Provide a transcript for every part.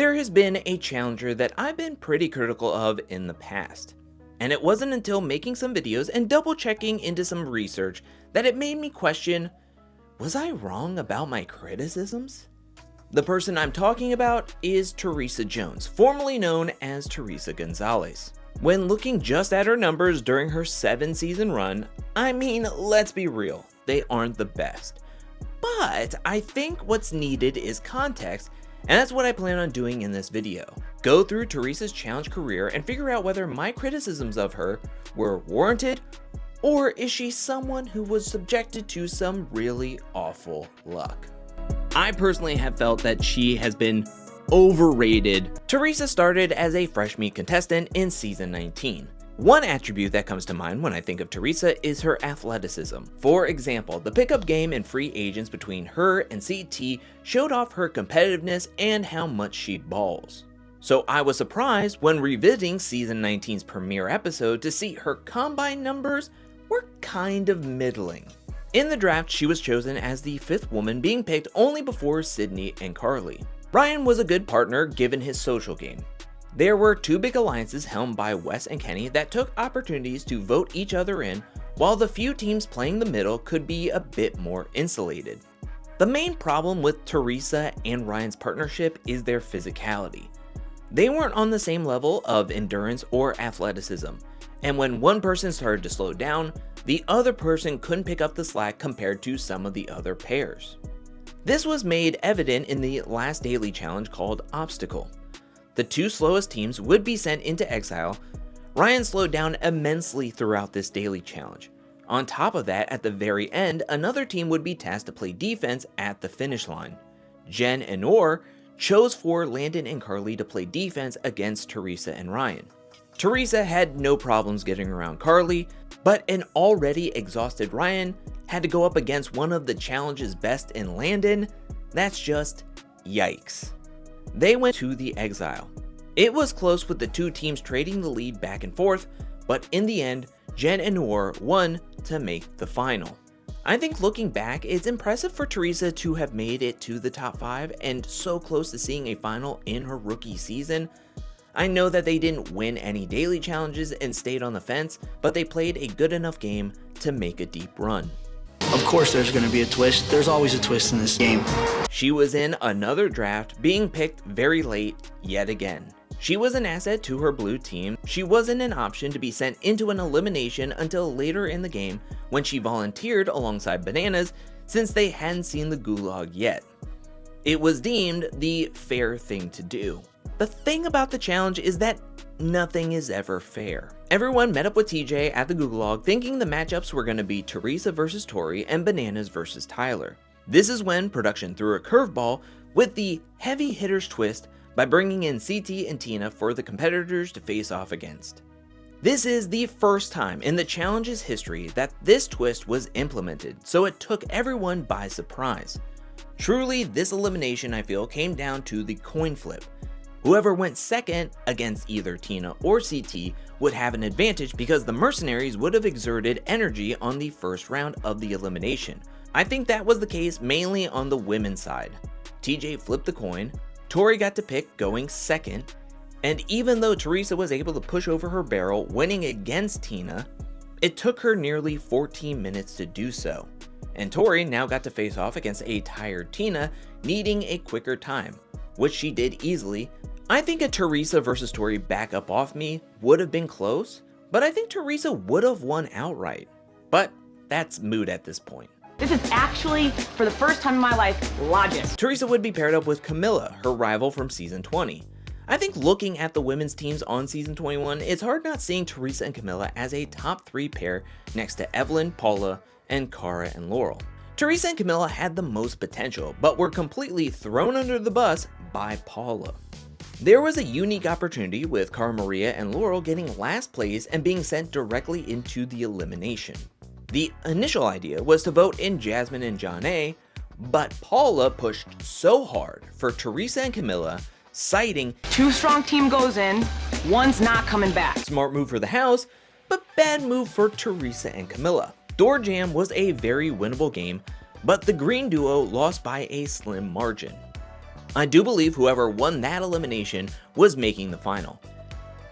There has been a challenger that I've been pretty critical of in the past, and it wasn't until making some videos and double checking into some research that it made me question, was I wrong about my criticisms? The person I'm talking about is Teresa Jones, formerly known as Teresa Gonzalez. When looking just at her numbers during her 7-season run, I mean, let's be real, they aren't the best. But I think what's needed is context, and that's what I plan on doing in this video. Go through Teresa's challenge career and figure out whether my criticisms of her were warranted, or is she someone who was subjected to some really awful luck. I personally have felt that she has been overrated. Teresa started as a fresh meat contestant in season 19. One attribute that comes to mind when I think of Teresa is her athleticism. For example, the pickup game and free agents between her and CT showed off her competitiveness and how much she balls. So I was surprised when revisiting season 19's premiere episode to see her combine numbers were kind of middling. In the draft, she was chosen as the 5th woman, being picked only before Sydney and Carly. Ryan was a good partner given his social game. There were 2 big alliances helmed by Wes and Kenny that took opportunities to vote each other in, while the few teams playing the middle could be a bit more insulated. The main problem with Teresa and Ryan's partnership is their physicality. They weren't on the same level of endurance or athleticism, and when one person started to slow down, the other person couldn't pick up the slack compared to some of the other pairs. This was made evident in the last daily challenge called Obstacle. The 2 slowest teams would be sent into exile. Ryan slowed down immensely throughout this daily challenge. On top of that, at the very end, another team would be tasked to play defense at the finish line. Jen and Orr chose for Landon and Carly to play defense against Teresa and Ryan. Teresa had no problems getting around Carly, but an already exhausted Ryan had to go up against one of the challenge's best in Landon. That's just yikes. They went to the exile. It was close with the 2 teams trading the lead back and forth, but in the end, Jen and Noor won to make the final. I think looking back, it's impressive for Teresa to have made it to the top 5 and so close to seeing a final in her rookie season. I know that they didn't win any daily challenges and stayed on the fence, but they played a good enough game to make a deep run. Of course there's going to be a twist. There's always a twist in this game. She was in another draft, being picked very late yet again. She was an asset to her blue team. She wasn't an option to be sent into an elimination until later in the game when she volunteered alongside Bananas since they hadn't seen the gulag yet. It was deemed the fair thing to do. The thing about the challenge is that nothing is ever fair. Everyone met up with TJ at the gulag thinking the matchups were going to be Teresa versus Tori and Bananas versus Tyler. This is when production threw a curveball with the heavy hitters twist by bringing in CT and Tina for the competitors to face off against. This is the first time in the challenge's history that this twist was implemented, so it took everyone by surprise. Truly, this elimination, I feel, came down to the coin flip. Whoever went second against either Tina or CT would have an advantage because the mercenaries would have exerted energy on the first round of the elimination. I think that was the case mainly on the women's side. TJ flipped the coin, Tori got to pick going second, and even though Teresa was able to push over her barrel winning against Tina, it took her nearly 14 minutes to do so. And Tori now got to face off against a tired Tina needing a quicker time, which she did easily. I think a Teresa versus Tori back up off me would have been close, but I think Teresa would have won outright. But that's moot at this point. This is actually, for the first time in my life, logic. Teresa would be paired up with Camilla, her rival from season 20. I think looking at the women's teams on season 21, it's hard not seeing Teresa and Camilla as a top 3 pair next to Evelyn, Paula, and Cara and Laurel. Teresa and Camilla had the most potential, but were completely thrown under the bus by Paula. There was a unique opportunity with Cara Maria and Laurel getting last place and being sent directly into the elimination. The initial idea was to vote in Jasmine and John A, but Paula pushed so hard for Teresa and Camilla, citing 2 strong team goes in, 1's not coming back. Smart move for the house, but bad move for Teresa and Camilla. Door Jam was a very winnable game, but the green duo lost by a slim margin. I do believe whoever won that elimination was making the final.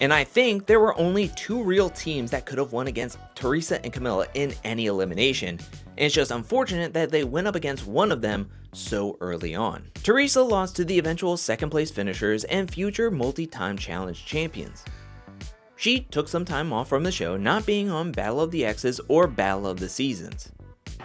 And I think there were only 2 real teams that could have won against Teresa and Camilla in any elimination, and it's just unfortunate that they went up against one of them so early on. Teresa lost to the eventual second place finishers and future multi-time challenge champions. She took some time off from the show, not being on Battle of the Exes or Battle of the Seasons.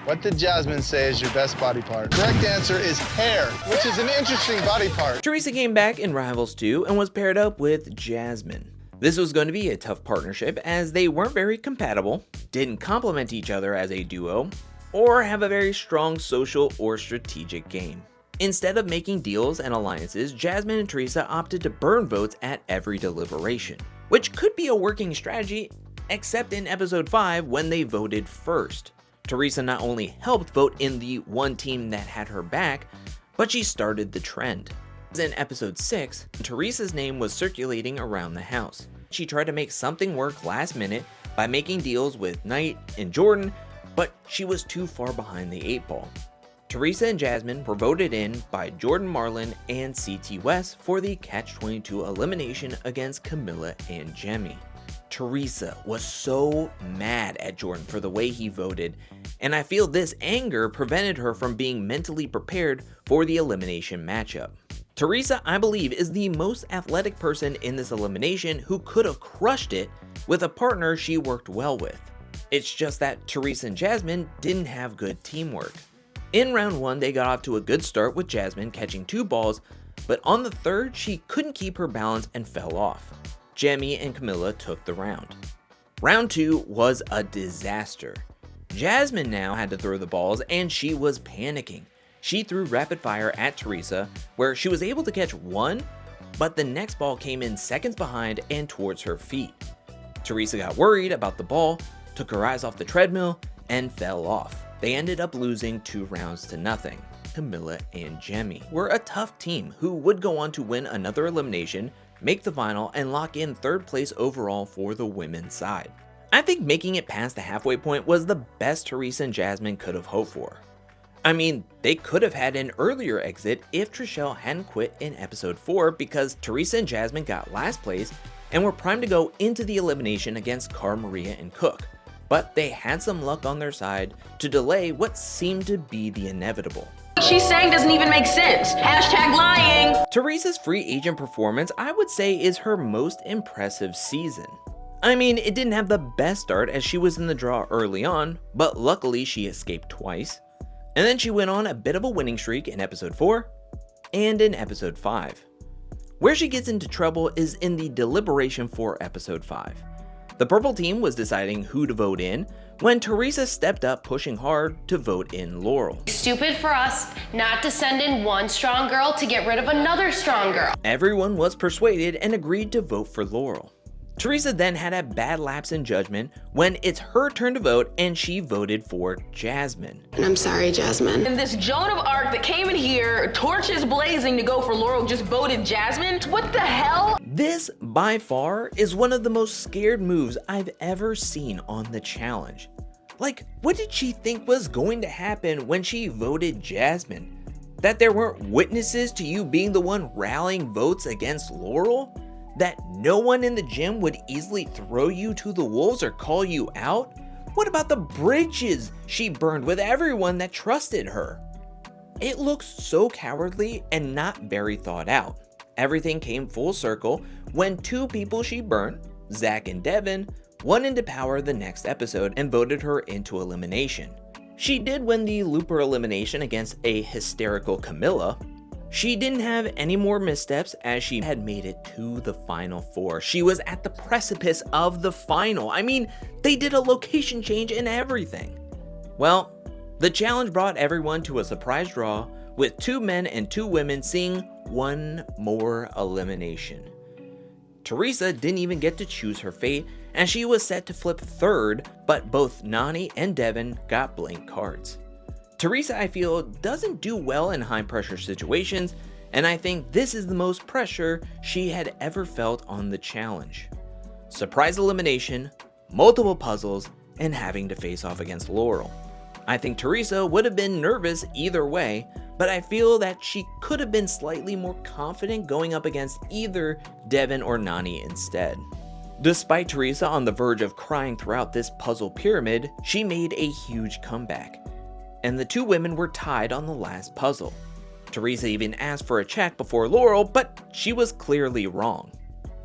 What did Jasmine say is your best body part? Correct answer is hair, which is an interesting body part. Teresa came back in Rivals 2 and was paired up with Jasmine. This was going to be a tough partnership as they weren't very compatible, didn't complement each other as a duo, or have a very strong social or strategic game. Instead of making deals and alliances, Jasmine and Teresa opted to burn votes at every deliberation, which could be a working strategy, except in episode 5 when they voted first. Teresa not only helped vote in the one team that had her back, but she started the trend. In episode 6, Teresa's name was circulating around the house. She tried to make something work last minute by making deals with Knight and Jordan, but she was too far behind the 8 ball. Teresa and Jasmine were voted in by Jordan Marlin and CT West for the Catch-22 elimination against Camilla and Jemmye. Teresa was so mad at Jordan for the way he voted, and I feel this anger prevented her from being mentally prepared for the elimination matchup. Teresa, I believe, is the most athletic person in this elimination who could have crushed it with a partner she worked well with. It's just that Teresa and Jasmine didn't have good teamwork. In round 1, they got off to a good start with Jasmine catching 2 balls, but on the third, she couldn't keep her balance and fell off. Jemmye and Camilla took the round. Round 2 was a disaster. Jasmine now had to throw the balls and she was panicking. She threw rapid fire at Teresa, where she was able to catch 1, but the next ball came in seconds behind and towards her feet. Teresa got worried about the ball, took her eyes off the treadmill, and fell off. They ended up losing 2 rounds to nothing. Camilla and Jemmye were a tough team who would go on to win another elimination, make the final, and lock in 3rd place overall for the women's side. I think making it past the halfway point was the best Teresa and Jasmine could have hoped for. I mean, they could have had an earlier exit if Trishelle hadn't quit in episode 4 because Teresa and Jasmine got last place and were primed to go into the elimination against Cara Maria and Cook. But they had some luck on their side to delay what seemed to be the inevitable. What she's saying doesn't even make sense. Hashtag lying. Teresa's free agent performance, I would say, is her most impressive season. I mean, it didn't have the best start as she was in the draw early on, but luckily she escaped twice. And then she went on a bit of a winning streak in episode 4 and in episode 5. Where she gets into trouble is in the deliberation for episode 5. The purple team was deciding who to vote in when Teresa stepped up pushing hard to vote in Laurel. Stupid for us not to send in one strong girl to get rid of another strong girl. Everyone was persuaded and agreed to vote for Laurel. Teresa then had a bad lapse in judgment when it's her turn to vote and she voted for Jasmine. And I'm sorry, Jasmine. And this Joan of Arc that came in here, torches blazing to go for Laurel, just voted Jasmine? What the hell? This, by far, is one of the most scared moves I've ever seen on the challenge. Like, what did she think was going to happen when she voted Jasmine? That there weren't witnesses to you being the one rallying votes against Laurel? That no one in the gym would easily throw you to the wolves or call you out? What about the bridges she burned with everyone that trusted her? It looks so cowardly and not very thought out. Everything came full circle when 2 people she burned, Zach and Devin, won into power the next episode and voted her into elimination. She did win the Looper elimination against a hysterical Camilla. She didn't have any more missteps as she had made it to the final 4. She was at the precipice of the final. I mean, they did a location change and everything. Well, the challenge brought everyone to a surprise draw with 2 men and 2 women seeing 1 more elimination. Teresa didn't even get to choose her fate and she was set to flip 3rd, but both Nany and Devin got blank cards. Teresa, I feel, doesn't do well in high pressure situations, and I think this is the most pressure she had ever felt on the challenge. Surprise elimination, multiple puzzles, and having to face off against Laurel. I think Teresa would have been nervous either way, but I feel that she could have been slightly more confident going up against either Devin or Nany instead. Despite Teresa on the verge of crying throughout this puzzle pyramid, she made a huge comeback, and the two women were tied on the last puzzle. Teresa even asked for a check before Laurel, but she was clearly wrong.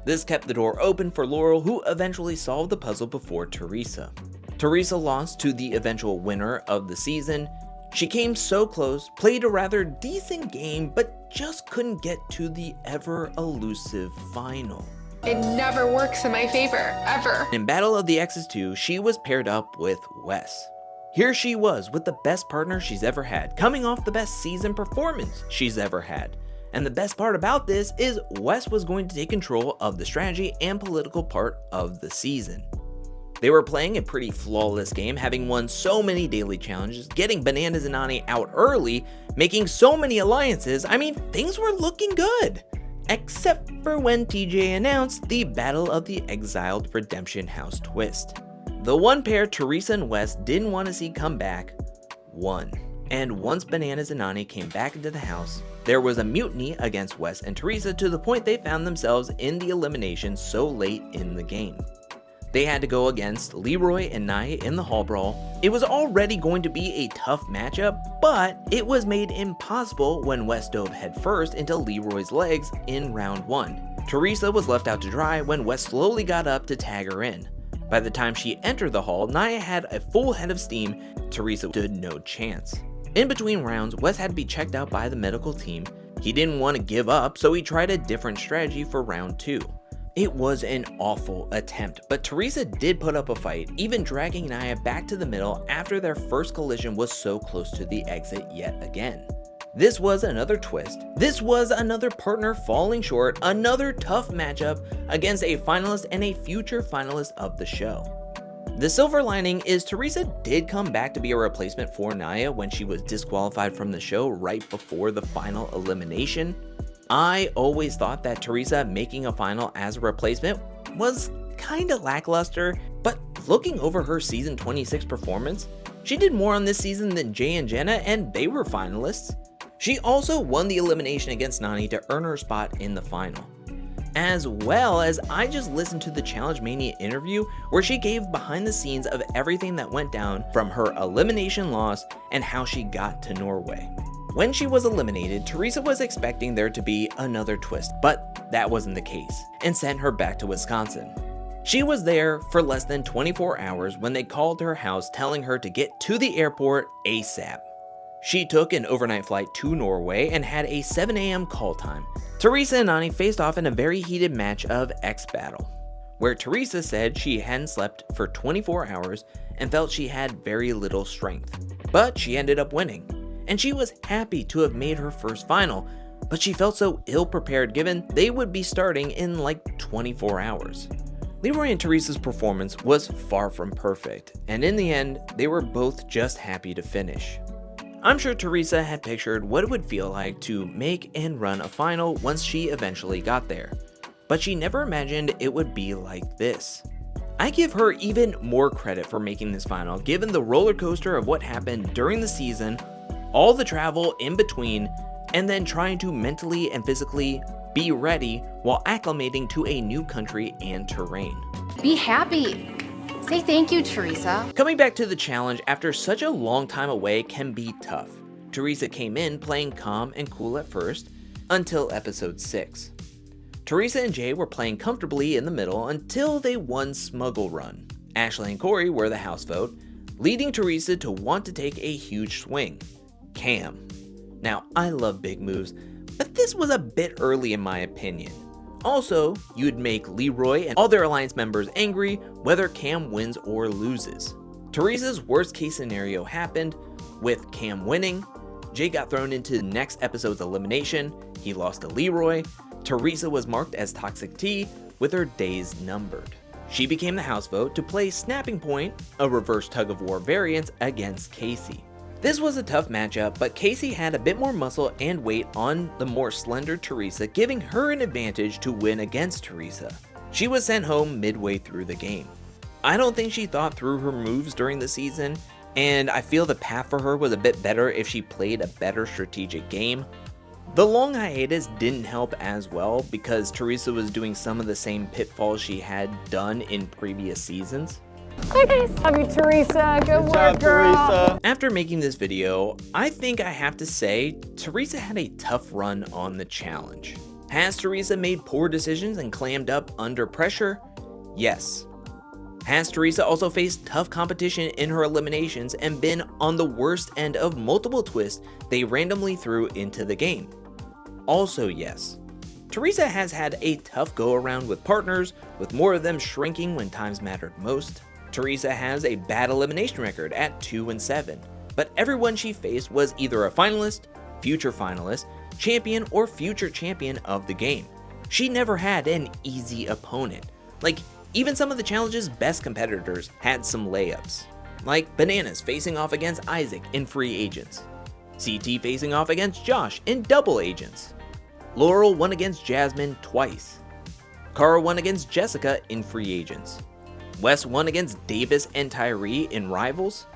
This kept the door open for Laurel, who eventually solved the puzzle before Teresa. Teresa lost to the eventual winner of the season. She came so close, played a rather decent game, but just couldn't get to the ever elusive final. It never works in my favor, ever. In Battle of the Exes 2, she was paired up with Wes. Here she was with the best partner she's ever had, coming off the best season performance she's ever had. And the best part about this is Wes was going to take control of the strategy and political part of the season. They were playing a pretty flawless game, having won so many daily challenges, getting Bananas and Nany out early, making so many alliances. I mean, things were looking good. Except for when TJ announced the Battle of the Exiled Redemption House twist. The one pair Teresa and Wes didn't want to see come back won. And once Bananas and Nany came back into the house, there was a mutiny against Wes and Teresa to the point they found themselves in the elimination so late in the game. They had to go against Leroy and Nia in the Hall Brawl. It was already going to be a tough matchup, but it was made impossible when Wes dove headfirst into Leroy's legs in round 1. Teresa was left out to dry when Wes slowly got up to tag her in. By the time she entered the hall, Nia had a full head of steam. Teresa stood no chance. In between rounds, Wes had to be checked out by the medical team. He didn't want to give up, so he tried a different strategy for round 2. It was an awful attempt, but Teresa did put up a fight, even dragging Nia back to the middle after their first collision was so close to the exit yet again. This was another twist. This was another partner falling short, another tough matchup against a finalist and a future finalist of the show. The silver lining is Teresa did come back to be a replacement for Nia when she was disqualified from the show right before the final elimination. I always thought that Teresa making a final as a replacement was kinda lackluster, but looking over her season 26 performance, she did more on this season than Jay and Jenna, and they were finalists. She also won the elimination against Nany to earn her spot in the final. As well as I just listened to the Challenge Mania interview where she gave behind the scenes of everything that went down from her elimination loss and how she got to Norway. When she was eliminated, Teresa was expecting there to be another twist, but that wasn't the case, and sent her back to Wisconsin. She was there for less than 24 hours when they called her house telling her to get to the airport ASAP. She took an overnight flight to Norway and had a 7 a.m. call time. Teresa and Nany faced off in a very heated match of X Battle, where Teresa said she hadn't slept for 24 hours and felt she had very little strength. But she ended up winning, and she was happy to have made her first final, but she felt so ill-prepared given they would be starting in like 24 hours. Leroy and Teresa's performance was far from perfect, and in the end, they were both just happy to finish. I'm sure Teresa had pictured what it would feel like to make and run a final once she eventually got there, but she never imagined it would be like this. I give her even more credit for making this final, given the roller coaster of what happened during the season, all the travel in between, and then trying to mentally and physically be ready while acclimating to a new country and terrain. Be happy. Say thank you, Teresa. Coming back to the challenge after such a long time away can be tough. Teresa came in playing calm and cool at first, until episode 6. Teresa and Jay were playing comfortably in the middle until they won Smuggle Run. Ashley and Corey were the house vote, leading Teresa to want to take a huge swing. Cam. Now, I love big moves, but this was a bit early in my opinion. Also, you'd make Leroy and all their alliance members angry whether Cam wins or loses. Teresa's worst case scenario happened, with Cam winning. Jay got thrown into the next episode's elimination, he lost to Leroy. Teresa was marked as Toxic T with her days numbered. She became the house vote to play Snapping Point, a reverse tug-of-war variant against Casey. This was a tough matchup, but Casey had a bit more muscle and weight on the more slender Teresa, giving her an advantage to win against Teresa. She was sent home midway through the game. I don't think she thought through her moves during the season, and I feel the path for her was a bit better if she played a better strategic game. The long hiatus didn't help as well because Teresa was doing some of the same pitfalls she had done in previous seasons. Hi guys. Love you, Teresa. Good work, girl. After making this video, I think I have to say Teresa had a tough run on the challenge. Has Teresa made poor decisions and clammed up under pressure? Yes. Has Teresa also faced tough competition in her eliminations and been on the worst end of multiple twists they randomly threw into the game? Also yes. Teresa has had a tough go around with partners, with more of them shrinking when times mattered most. Teresa has a bad elimination record at 2-7, but everyone she faced was either a finalist, future finalist, champion, or future champion of the game. She never had an easy opponent. Like, even some of the challenge's best competitors had some layups. Like Bananas facing off against Isaac in Free Agents, CT facing off against Josh in Double Agents, Laurel won against Jasmine twice, Cara won against Jessica in Free Agents, Wes won against Davis and Tyree in Rivals,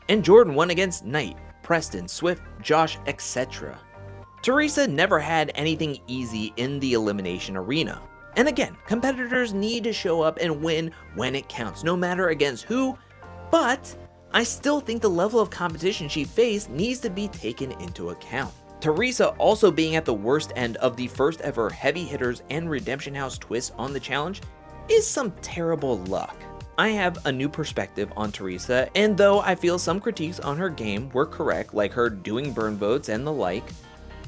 and Jordan won against Knight, Preston, Swift, Josh, etc. Teresa never had anything easy in the elimination arena. And again, competitors need to show up and win when it counts, no matter against who, but I still think the level of competition she faced needs to be taken into account. Teresa also being at the worst end of the first ever Heavy Hitters and Redemption House twist on the challenge is some terrible luck. I have a new perspective on Teresa, and though I feel some critiques on her game were correct, like her doing burn votes and the like,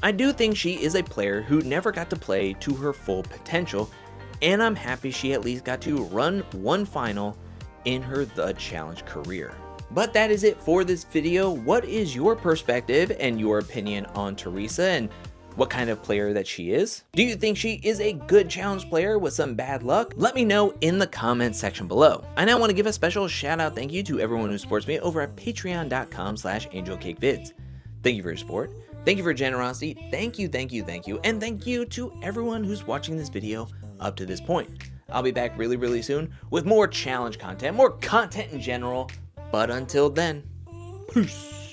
I do think she is a player who never got to play to her full potential, and I'm happy she at least got to run one final in her The Challenge career. But that is it for this video. What is your perspective and your opinion on Teresa and what kind of player that she is? Do you think she is a good challenge player with some bad luck? Let me know in the comments section below. I now want to give a special shout out thank you to everyone who supports me over at patreon.com/angelcakevids. Thank you for your support. Thank you for your generosity. Thank you. And thank you to everyone who's watching this video up to this point. I'll be back really soon with more challenge content, more content in general. But until then, peace.